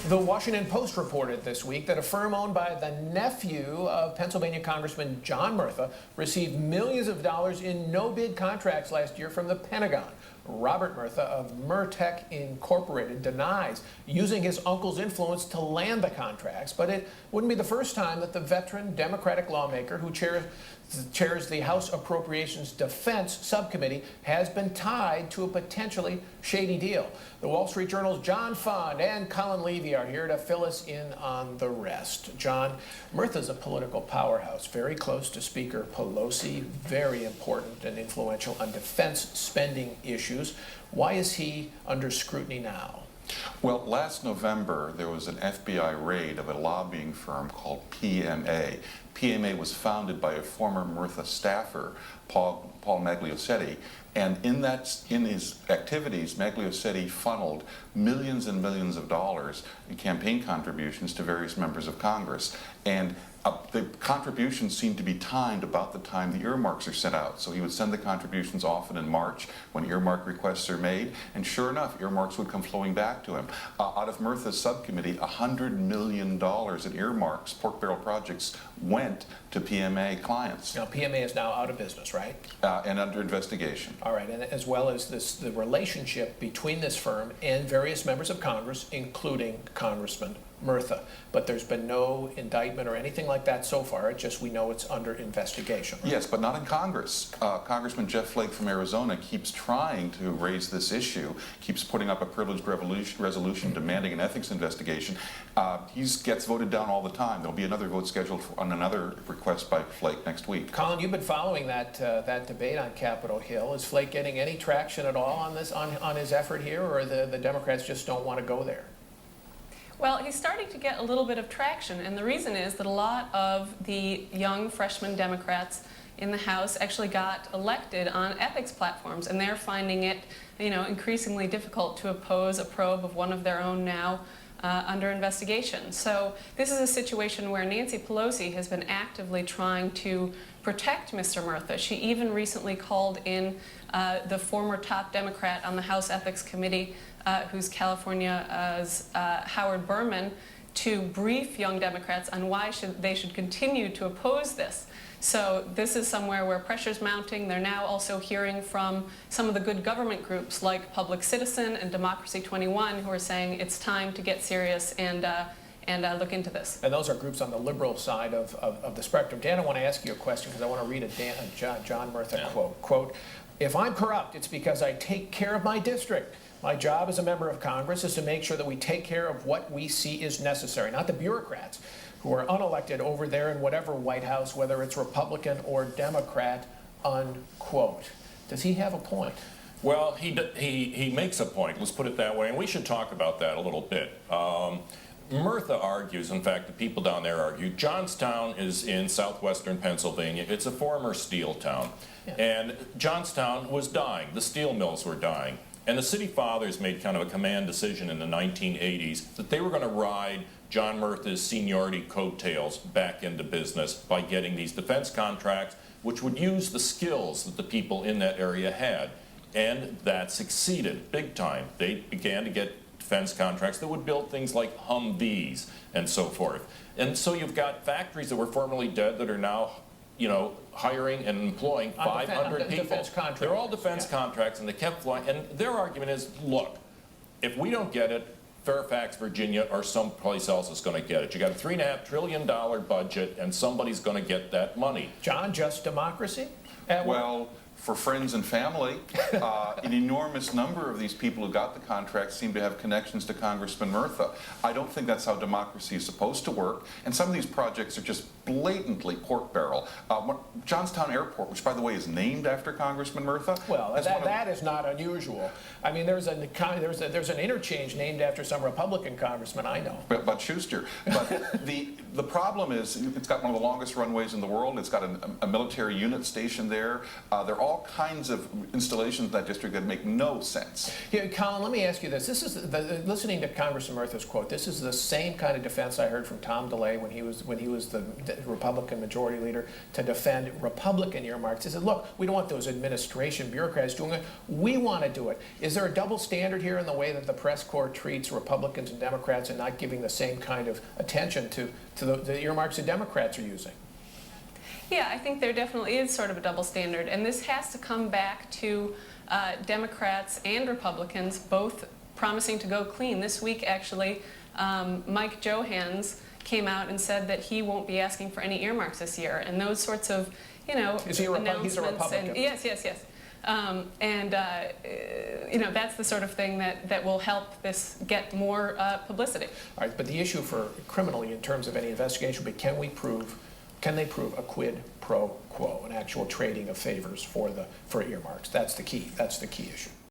The Washington Post reported this week that a firm owned by the nephew of Pennsylvania Congressman John Murtha received millions of dollars in no-bid contracts last year from the Pentagon. Robert Murtha of Murtha Incorporated denies using his uncle's influence to land the contracts, but it wouldn't be the first time that the veteran Democratic lawmaker who chairs the House Appropriations Defense Subcommittee has been tied to a potentially shady deal. The Wall Street Journal's John Fund and Colin Levy are here to fill us in on the rest. John, Murtha's a political powerhouse, very close to Speaker Pelosi, very important and influential on defense spending issues. Why is he under scrutiny now? Well, last November, there was an FBI raid of a lobbying firm called PMA. PMA was founded by a former Murtha staffer, Paul Magliosetti, and in his activities, Magliosetti funneled millions and millions of dollars in campaign contributions to various members of Congress. And the contributions seemed to be timed about the time the earmarks are sent out. So he would send the contributions often in March when earmark requests are made, and sure enough, earmarks would come flowing back to him. Out of Murtha's subcommittee, $100 million in earmarks, pork barrel projects, went to PMA clients. Now, PMA is now out of business, right? And under investigation. All right, and as well as the relationship between this firm and various members of Congress, including Congressman Murtha. But there's been no indictment or anything like that so far. It's just we know it's under investigation. Right? Yes, but not in Congress. Congressman Jeff Flake from Arizona keeps trying to raise this issue, keeps putting up a privileged resolution demanding an ethics investigation. He gets voted down all the time. There'll be another vote scheduled on another request by Flake next week. Colin, you've been following that debate on Capitol Hill. Is Flake getting any traction at all on this on his effort here, or the Democrats just don't want to go there? Well, he's starting to get a little bit of traction, and the reason is that a lot of the young freshman Democrats in the House actually got elected on ethics platforms, and they're finding it, increasingly difficult to oppose a probe of one of their own now under investigation. So this is a situation where Nancy Pelosi has been actively trying to protect Mr. Murtha. She even recently called in the former top Democrat on the House Ethics Committee, who's California's Howard Berman, to brief young Democrats on why they should continue to oppose this. So this is somewhere where pressure's mounting. They're now also hearing from some of the good government groups like Public Citizen and Democracy 21 who are saying it's time to get serious and look into this. And those are groups on the liberal side of the spectrum. Dan, I want to ask you a question because I want to read a John Murtha quote. If I'm corrupt, it's because I take care of my district. My job as a member of Congress is to make sure that we take care of what we see is necessary, not the bureaucrats who are unelected over there in whatever White House, whether it's Republican or Democrat, unquote. Does he have a point? Well, he makes a point, let's put it that way, and we should talk about that a little bit. Murtha argues, in fact, the people down there argue, Johnstown is in southwestern Pennsylvania. It's a former steel town. Yeah. And Johnstown was dying. The steel mills were dying. And the city fathers made kind of a command decision in the 1980s that they were going to ride John Murtha's seniority coattails back into business by getting these defense contracts, which would use the skills that the people in that area had. And that succeeded big time. They began to get defense contracts that would build things like Humvees and so forth. And so you've got factories that were formerly dead that are now, hiring and employing 500 people. Defense contracts. They're all defense contracts, and they kept flying. And their argument is, look, if we don't get it, Fairfax, Virginia, or someplace else is going to get it. You got a $3.5 trillion budget, and somebody's going to get that money. John, just democracy? Well, for friends and family, an enormous number of these people who got the contracts seem to have connections to Congressman Murtha. I don't think that's how democracy is supposed to work, and some of these projects are just blatantly pork barrel. Johnstown Airport, which by the way is named after Congressman Murtha. Well, that is not unusual. I mean, there's an interchange named after some Republican congressman I know. But Schuster. But the problem is it's got one of the longest runways in the world. It's got a military unit stationed there. They're all kinds of installations in that district that make no sense. Yeah, Colin, let me ask you this. This is listening to Congressman Murtha's quote. This is the same kind of defense I heard from Tom DeLay when he was the Republican majority leader to defend Republican earmarks. He said, "Look, we don't want those administration bureaucrats doing it. We want to do it." Is there a double standard here in the way that the press corps treats Republicans and Democrats and not giving the same kind of attention to the earmarks that Democrats are using? Yeah, I think there definitely is sort of a double standard, and this has to come back to Democrats and Republicans both promising to go clean. This week, actually, Mike Johans came out and said that he won't be asking for any earmarks this year, and those sorts of, Is he announcements. He's a Republican. And, yes. That's the sort of thing that will help this get more publicity. All right, but the issue for criminally in terms of any investigation would be can they prove a quid pro quo, an actual trading of favors for earmarks? That's the key issue.